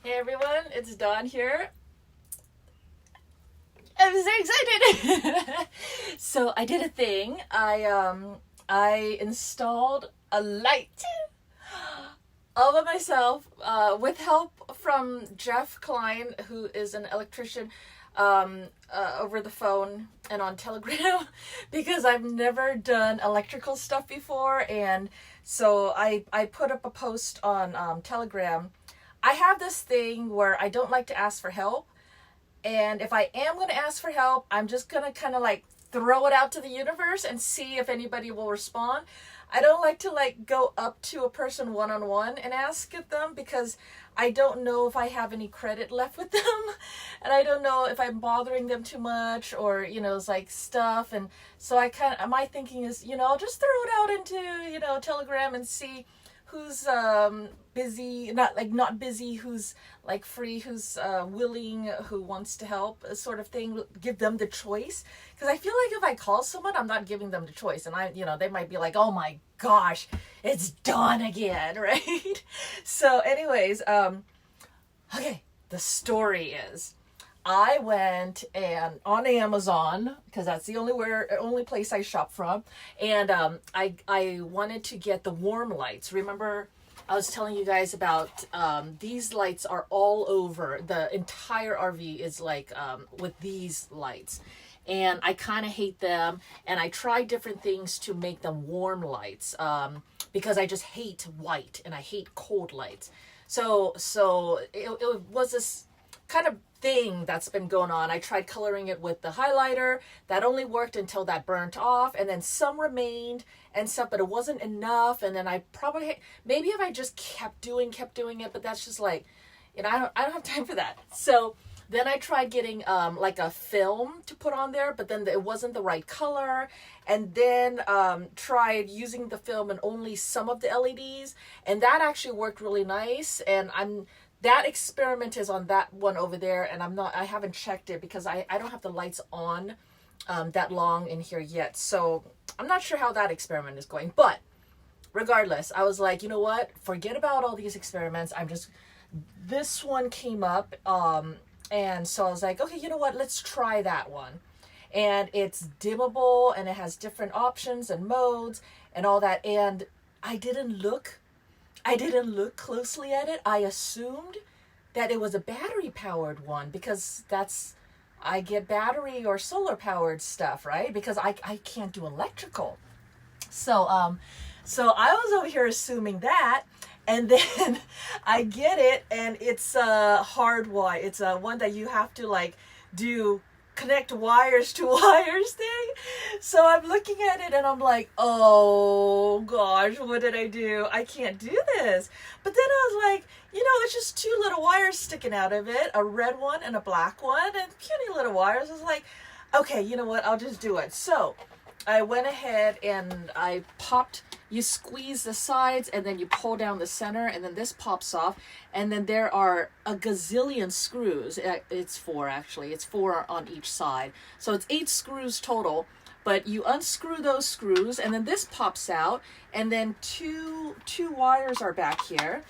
Hey everyone, it's Dawn here. I'm so excited. So I did a thing. I installed a light all by myself with help from Jeff Klein, who is an electrician, over the phone and on Telegram, because I've never done electrical stuff before, and so I put up a post on Telegram. I have this thing where I don't like to ask for help, and if I am going to ask for help, I'm just going to kind of like throw it out to the universe and see if anybody will respond. I don't like to like go up to a person one on one and ask of them, because I don't know if I have any credit left with them, and I don't know if I'm bothering them too much, or it's like stuff. And so I kind of, my thinking is, I'll just throw it out into Telegram and see who's busy, not busy, who's like free, who's willing, who wants to help, sort of thing. Give them the choice, because I feel like if I call someone, I'm not giving them the choice, and they might be like, oh my gosh, it's Dawn again, right? So anyways, okay, the story is, I went and on Amazon, because that's the only place I shop from, and I wanted to get the warm lights. Remember, I was telling you guys about these lights are all over the entire RV, is like with these lights, and I kind of hate them. And I tried different things to make them warm lights, because I just hate white and I hate cold lights. So it was this kind of thing that's been going on. I tried coloring it with the highlighter. That only worked until that burnt off, and then some remained and stuff, but it wasn't enough. And then I probably, maybe if I just kept doing it, but that's just like, I don't have time for that. So then I tried getting like a film to put on there, but then it wasn't the right color. And then tried using the film and only some of the LEDs, and that actually worked really nice. And that experiment is on that one over there, and I haven't checked it, because I don't have the lights on that long in here yet. So I'm not sure how that experiment is going. But regardless, I was like, you know what? Forget about all these experiments. This one came up, and so I was like, okay, you know what? Let's try that one. And it's dimmable, and it has different options and modes and all that. And I didn't look closely at it. I assumed that it was a battery powered one, because I get battery or solar powered stuff, right? Because I can't do electrical. So I was over here assuming that, and then I get it, and it's a hard wire. It's a one that you have to like do connect wires to wires thing. So I'm looking at it and I'm like, oh gosh, what did I do? I can't do this. But then I was like, it's just two little wires sticking out of it, a red one and a black one, and puny little wires. I was like, okay, you know what? I'll just do it. So I went ahead and you squeeze the sides, and then you pull down the center, and then this pops off, and then there are a gazillion screws. It's four, actually. It's four on each side. So it's 8 screws total, but you unscrew those screws, and then this pops out, and then two wires are back here,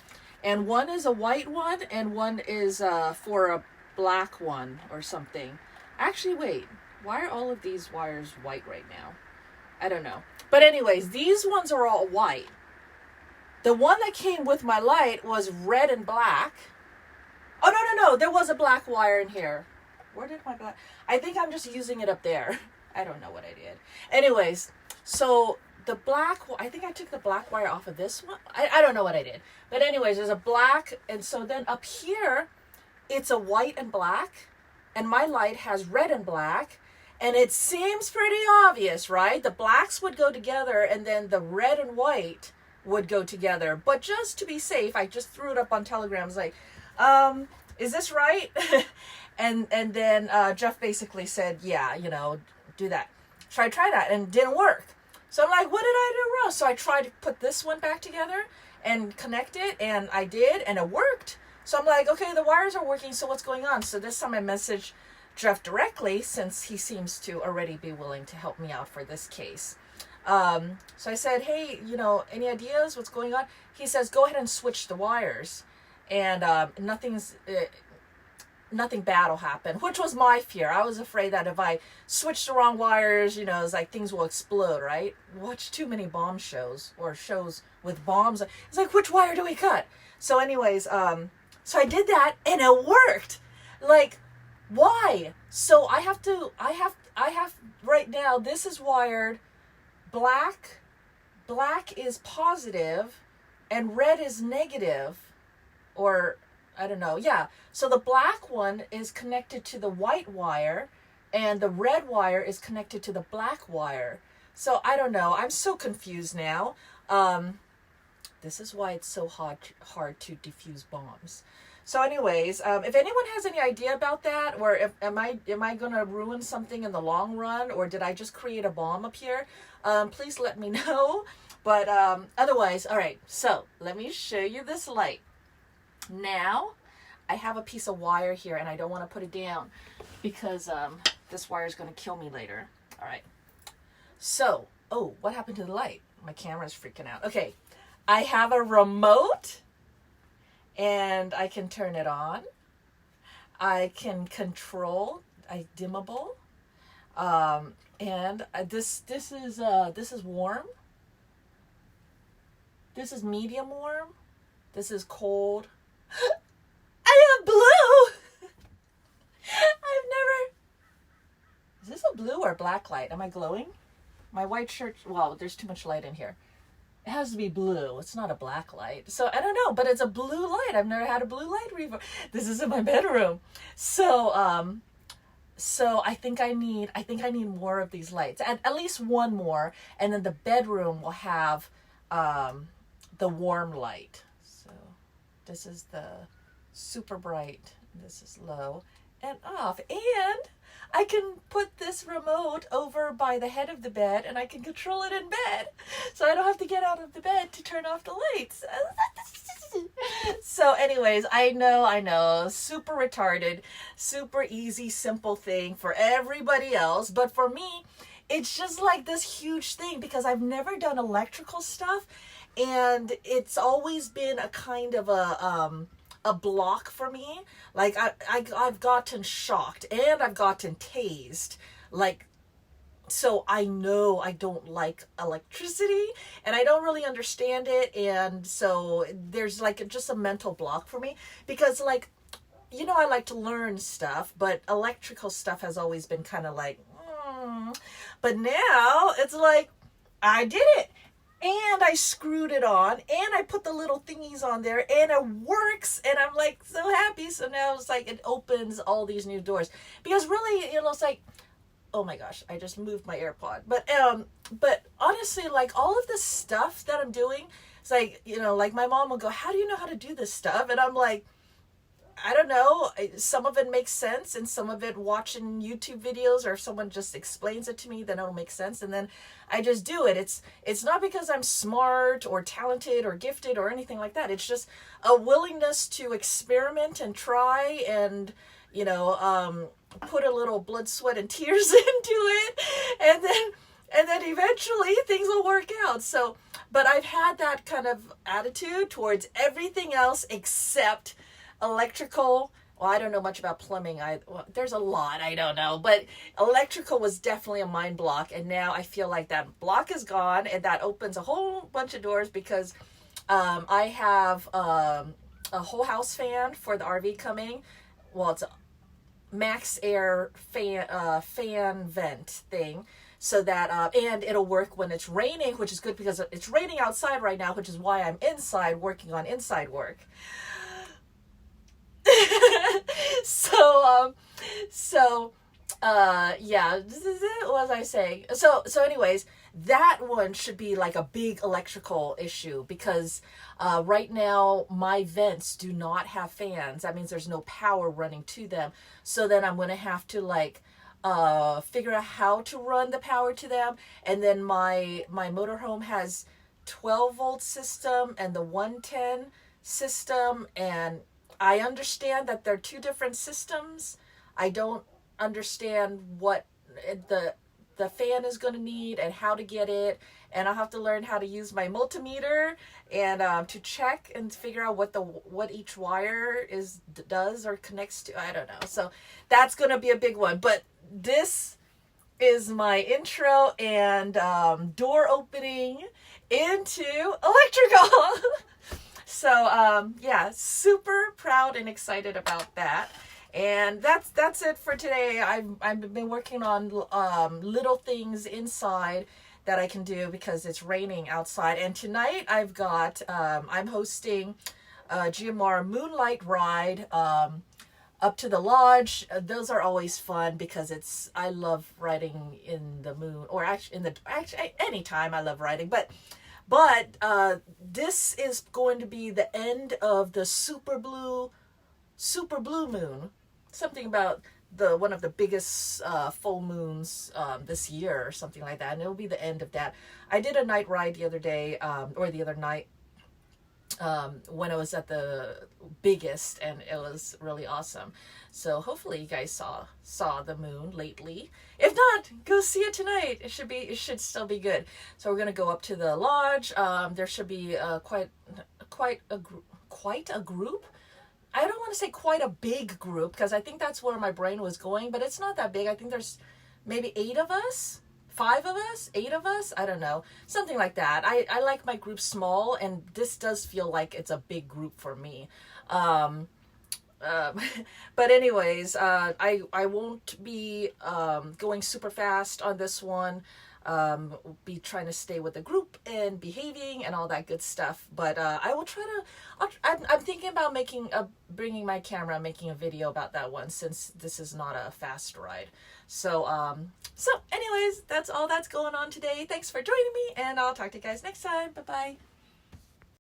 and one is a white one, and one is for a black one or something. Actually, wait. Why are all of these wires white right now? I don't know. But anyways, these ones are all white. The one that came with my light was red and black. Oh, no. There was a black wire in here. Where did my black... I think I'm just using it up there. I don't know what I did. Anyways, so the black... I think I took the black wire off of this one. I don't know what I did. But anyways, there's a black... And so then up here, it's a white and black. And my light has red and black. And it seems pretty obvious, right? The blacks would go together, and then the red and white would go together. But just to be safe, I just threw it up on Telegrams like, is this right? and then Jeff basically said, yeah, do that. So I tried that, and it didn't work. So I'm like, what did I do wrong? So I tried to put this one back together and connect it, and I did, and it worked. So I'm like, okay, the wires are working, so what's going on? So this time I messaged Jeff directly, since he seems to already be willing to help me out for this case. So I said, hey, any ideas? What's going on? He says, go ahead and switch the wires. and nothing bad will happen, which was my fear. I was afraid that if I switched the wrong wires, it's like things will explode, right? Watch too many bomb shows or shows with bombs. It's like, which wire do we cut? So anyways, so I did that and it worked. Like, why? So I have right now, this is wired black. Black is positive and red is negative, or I don't know. Yeah. So the black one is connected to the white wire and the red wire is connected to the black wire. So I don't know. I'm so confused now. This is why it's so hard to defuse bombs. So anyways, if anyone has any idea about that, or am I going to ruin something in the long run, or did I just create a bomb up here? Please let me know. But otherwise, all right. So let me show you this light. Now, I have a piece of wire here and I don't want to put it down because this wire is going to kill me later. All right. So, oh, what happened to the light? My camera's freaking out. Okay. I have a remote and I can turn it on. I can control, dimmable. And this is warm. This is medium warm. This is cold. I have blue. Is this a blue or black light? Am I glowing? My white shirt, well, there's too much light in here. It has to be blue. It's not a black light. So I don't know, but it's a blue light. I've never had a blue light before. This is in my bedroom. So, so I think I need more of these lights. At least one more. And then the bedroom will have, the warm light. So this is the super bright. This is low and off. And I can put this remote over by the head of the bed and I can control it in bed. So I don't have to get out of the bed to turn off the lights. So anyways, I know, super retarded, super easy, simple thing for everybody else. But for me, it's just like this huge thing because I've never done electrical stuff. And it's always been a kind of a block for me. Like I've gotten shocked and I've gotten tased. Like, so I know I don't like electricity and I don't really understand it. And so there's like just a mental block for me because like, I like to learn stuff, but electrical stuff has always been kind of like, but now it's like, I did it. And I screwed it on and I put the little thingies on there and it works and I'm like so happy. So now it's like it opens all these new doors because really, it's like, oh my gosh, I just moved my AirPod. But honestly, like all of this stuff that I'm doing, it's like, like my mom will go, how do you know how to do this stuff? And I'm like, I don't know. Some of it makes sense and some of it watching YouTube videos or if someone just explains it to me, then it'll make sense. And then I just do it. It's not because I'm smart or talented or gifted or anything like that. It's just a willingness to experiment and try and, put a little blood, sweat, and tears into it. And then eventually things will work out. So, but I've had that kind of attitude towards everything else except electrical. Well, I don't know much about plumbing. There's a lot I don't know, but electrical was definitely a mind block, and now I feel like that block is gone, and that opens a whole bunch of doors because I have a whole house fan for the RV coming. Well, it's a max air fan vent thing, so that and it'll work when it's raining, which is good because it's raining outside right now, which is why I'm inside working on inside work. Yeah, what was I saying? So anyways, that one should be like a big electrical issue because right now my vents do not have fans. That means there's no power running to them. So then I'm going to have to like figure out how to run the power to them. And then my motorhome has 12-volt system and the 110 system, and I understand that they're two different systems. I don't understand what the the fan is going to need and how to get it, and I'll have to learn how to use my multimeter and to check and figure out what each wire does or connects to. I don't know. So that's going to be a big one. But this is my intro and door opening into electrical. So yeah, super proud and excited about that. And that's it for today. I've been working on little things inside that I can do because it's raining outside. And tonight I've got I'm hosting a GMR Moonlight Ride up to the lodge. Those are always fun because I love riding in the moon, or actually anytime I love riding, but this is going to be the end of the super blue moon. Something about one of the biggest full moons this year or something like that, and it'll be the end of that. I did a night ride the other day, or the other night, when it was at the biggest, and it was really awesome. So hopefully you guys saw the moon lately. If not, go see it tonight. It should still be good. So we're gonna go up to the lodge. There should be quite a group. I don't want to say quite a big group because I think that's where my brain was going, but it's not that big. I think there's maybe 8 of us, 5 of us, 8 of us. I don't know. Something like that. I like my group small, and this does feel like it's a big group for me. But anyways, I won't be going super fast on this one. Be trying to stay with the group and behaving and all that good stuff. But I will try to. I'm thinking about bringing my camera, making a video about that one, since this is not a fast ride. So anyways, that's all that's going on today. Thanks for joining me, and I'll talk to you guys next time. Bye bye.